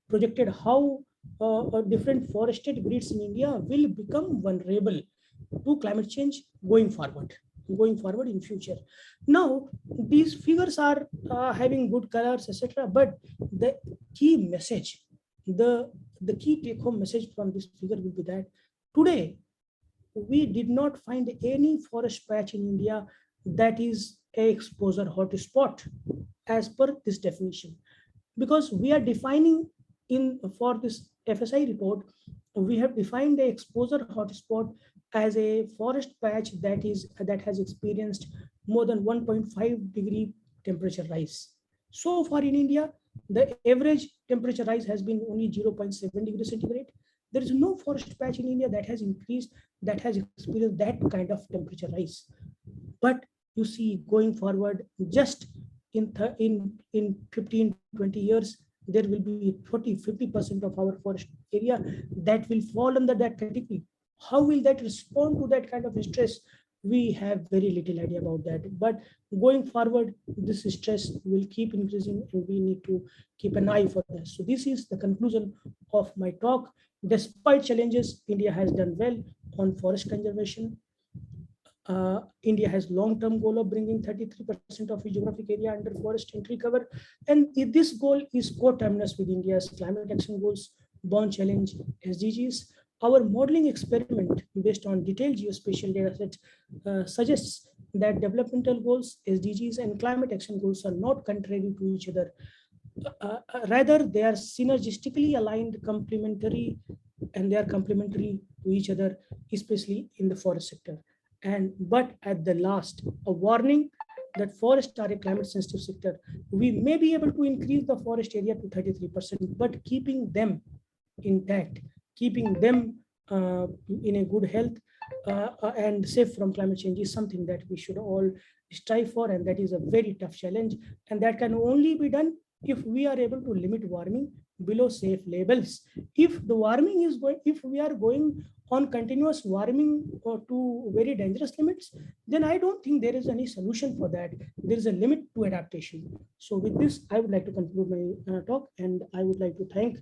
[SPEAKER 4] projected how different forested grids in India will become vulnerable to climate change going forward in future. Now, these figures are having good colors, etc. But the key message, the key take-home message from this figure will be that today we did not find any forest patch in India that is a exposure hotspot as per this definition, because we are defining for this FSI report, we have defined the exposure hotspot as a forest patch that has experienced more than 1.5 degree temperature rise. So far in India, the average temperature rise has been only 0.7 degrees centigrade. There is no forest patch in India that has increased, that has experienced that kind of temperature rise. But you see, going forward, just in 15-20 years, there will be 40-50% of our forest area that will fall under that category. How will that respond to that kind of stress? We have very little idea about that. But going forward, this stress will keep increasing, and we need to keep an eye for this. So this is the conclusion of my talk. Despite challenges, India has done well on forest conservation. India has long-term goal of bringing 33% of its geographic area under forest and tree cover. And this goal is coterminous with India's climate action goals, Born Challenge, SDGs. Our modeling experiment based on detailed geospatial data sets suggests that developmental goals, SDGs, and climate action goals are not contrary to each other. Rather, they are synergistically aligned, complementary, and they are complementary to each other, especially in the forest sector. But at the last, a warning that forests are a climate sensitive sector. We may be able to increase the forest area to 33%, but keeping them intact, keeping them in a good health and safe from climate change is something that we should all strive for, and that is a very tough challenge, and that can only be done if we are able to limit warming below safe levels. If the warming is going, if we are going on continuous warming to very dangerous limits, then I don't think there is any solution for that. There is a limit to adaptation. So with this, I would like to conclude my talk, and I would like to thank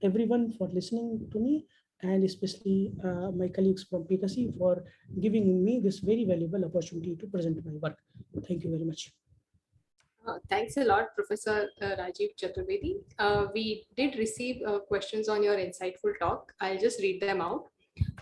[SPEAKER 4] everyone for listening to me, and especially my colleagues from PKC for giving me this very valuable opportunity to present my work. Thank you very much.
[SPEAKER 1] Thanks a lot, Professor Rajiv Chaturvedi. We did receive questions on your insightful talk. I'll just read them out.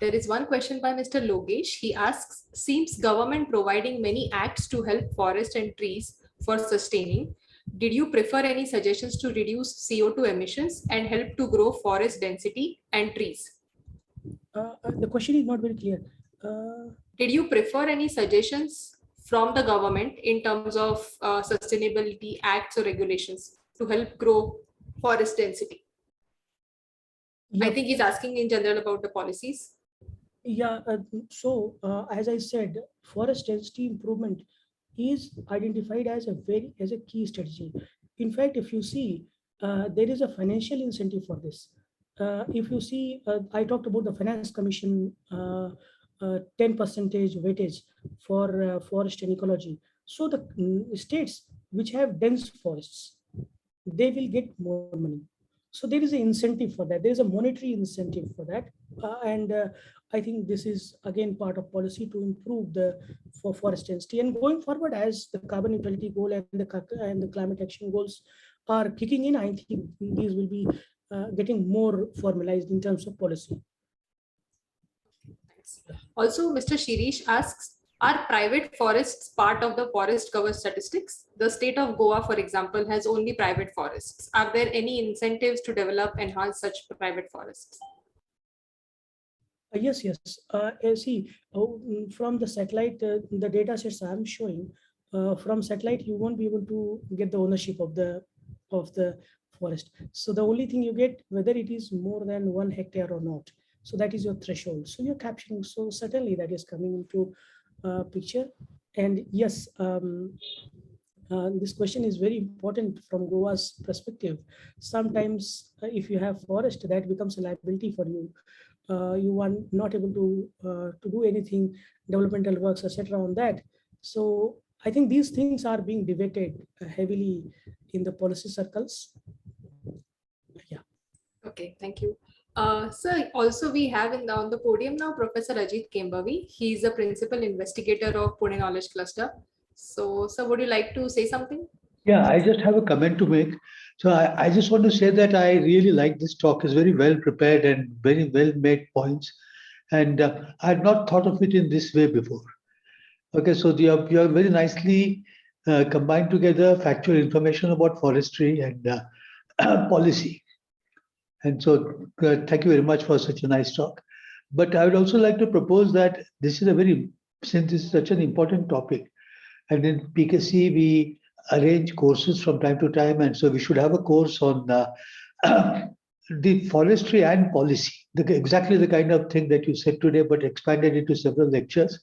[SPEAKER 1] There is one question by Mr. Logesh. He asks, seems government providing many acts to help forest and trees for sustaining. Did you prefer any suggestions to reduce CO2 emissions and help to grow forest density and trees?
[SPEAKER 4] The question is not very clear.
[SPEAKER 1] Did you prefer any suggestions from the government in terms of sustainability acts or regulations to help grow forest density?
[SPEAKER 4] Yeah.
[SPEAKER 1] I think he's asking in general about the policies.
[SPEAKER 4] Yeah, as I said, forest density improvement is identified as a key strategy. In fact, if you see, there is a financial incentive for this. If you see, I talked about the Finance Commission 10% weightage for forest and ecology. So the states which have dense forests, they will get more money. So there is an incentive for that. There is a monetary incentive for that. I think this is again part of policy to improve for forest density. And going forward, as the carbon neutrality goal and the climate action goals are kicking in, I think these will be getting more formalized in terms of policy.
[SPEAKER 1] Thanks. Also, Mr. Shirish asks, are private forests part of the forest cover statistics? The state of Goa, for example, has only private forests. Are there any incentives to develop and enhance such private forests?
[SPEAKER 4] Yes. See, from the satellite, the data sets I'm showing, from satellite, you won't be able to get the ownership of the forest. So the only thing you get, whether it is more than 1 hectare or not. So that is your threshold. So you're capturing. So certainly that is coming into picture. And yes, this question is very important from Goa's perspective. Sometimes if you have forest, that becomes a liability for you. You are not able to do anything, developmental works, etc. on that. So I think these things are being debated heavily in the policy circles. Yeah. Okay,
[SPEAKER 1] thank you. Sir, also we have on the podium now Professor Ajit Kembavi. He is a principal investigator of Pune Knowledge Cluster. So, sir, would you like to say something?
[SPEAKER 5] Yeah, I just have a comment to make. So I just want to say that I really like this talk. It's very well prepared and very well made points. And I had not thought of it in this way before. Okay, so you have very nicely combined together factual information about forestry and policy. And so thank you very much for such a nice talk. But I would also like to propose that this is since this is such an important topic, and in PKC we arrange courses from time to time, and so we should have a course on the forestry and policy, exactly the kind of thing that you said today, but expanded into several lectures.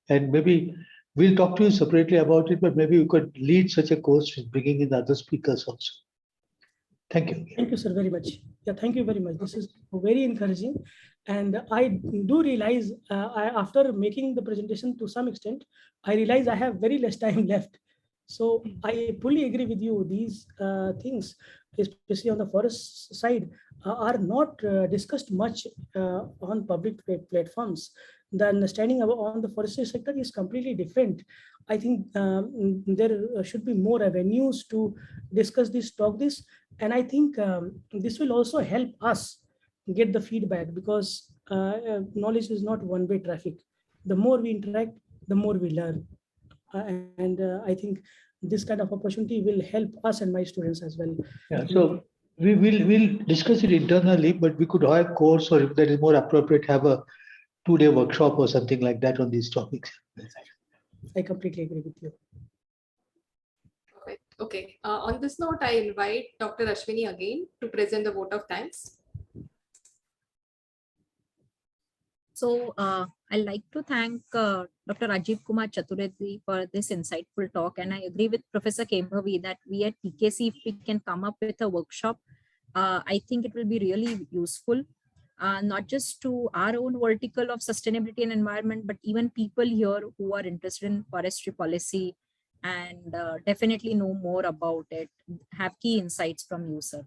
[SPEAKER 5] And maybe we'll talk to you separately about it, but maybe you could lead such a course with bringing in other speakers also. Thank you.
[SPEAKER 4] Thank you, sir, very much. Yeah, thank you very much. This is very encouraging. And I do realize after making the presentation to some extent, I realize I have very less time left. So I fully agree with you. These things, especially on the forest side, are not discussed much on public platforms. The understanding on the forestry sector is completely different. I think there should be more avenues to discuss this, talk this. And I think this will also help us get the feedback, because knowledge is not one-way traffic. The more we interact, the more we learn. And I think this kind of opportunity will help us and my students as well.
[SPEAKER 5] Yeah, so we'll discuss it internally, but we could have a course, or if that is more appropriate, have a 2-day workshop or something like that on these topics.
[SPEAKER 4] I completely agree with you.
[SPEAKER 1] Perfect. Okay. On this note, I invite Dr. Ashwini again to present the vote of thanks.
[SPEAKER 2] So I'd like to thank Dr. Rajiv Kumar Chaturvedi for this insightful talk. And I agree with Professor Kembhavi that we at PKC, if we can come up with a workshop, I think it will be really useful, not just to our own vertical of sustainability and environment, but even people here who are interested in forestry policy and definitely know more about it, have key insights from you, sir.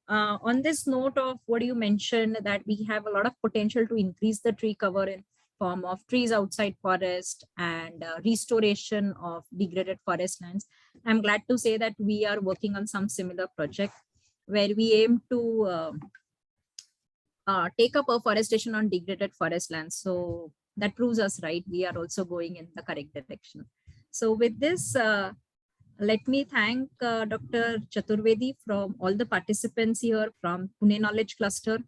[SPEAKER 2] On this note of what you mentioned, that we have a lot of potential to increase the tree cover in form of trees outside forest and restoration of degraded forest lands. I'm glad to say that we are working on some similar project where we aim to take up afforestation on degraded forest lands. So that proves us right. We are also going in the correct direction. So with this, let me thank Dr. Chaturvedi from all the participants here from Pune Knowledge Cluster.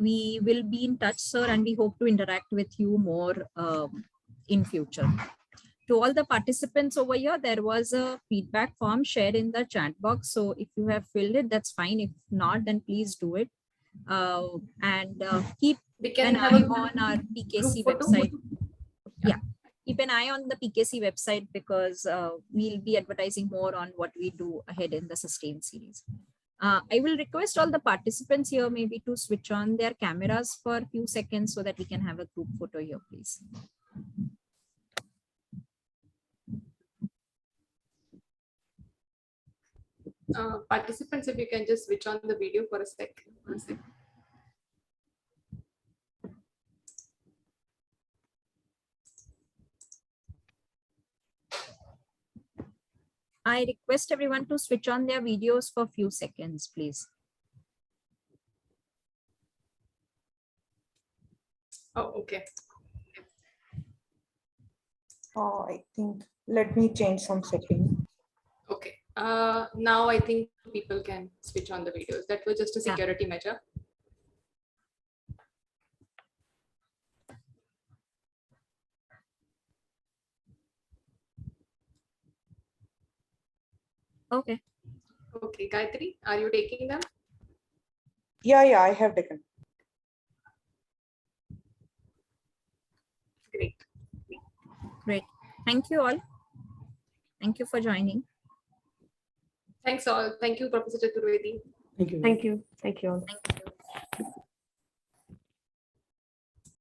[SPEAKER 2] We will be in touch, sir, and we hope to interact with you more in future. To all the participants over here, there was a feedback form shared in the chat box. So if you have filled it, that's fine. If not, then please do it. And keep
[SPEAKER 1] We can
[SPEAKER 2] an
[SPEAKER 1] have
[SPEAKER 2] eye
[SPEAKER 1] a
[SPEAKER 2] on our PKC
[SPEAKER 1] group photo.
[SPEAKER 2] website. Yeah. Keep an eye on the PKC website because we'll be advertising more on what we do ahead in the Sustain series. I will request all the participants here maybe to switch on their cameras for a few seconds so that we can have a group photo here, please.
[SPEAKER 1] Participants, if you can just switch on the video for a sec.
[SPEAKER 2] I request everyone to switch on their videos for a few seconds, please.
[SPEAKER 1] Oh, okay.
[SPEAKER 3] I think, let me change some settings.
[SPEAKER 1] Okay. Now I think people can switch on the videos. That was just a
[SPEAKER 2] Yeah.
[SPEAKER 1] security measure.
[SPEAKER 2] Okay.
[SPEAKER 1] Okay, Gayatri, are you taking them?
[SPEAKER 3] Yeah, I have taken.
[SPEAKER 1] Great.
[SPEAKER 2] Great. Thank you all. Thank you for joining.
[SPEAKER 1] Thanks all. Thank you, Professor Chaturvedi.
[SPEAKER 4] Thank you.
[SPEAKER 6] Thank you. Thank you all.
[SPEAKER 2] Thank you.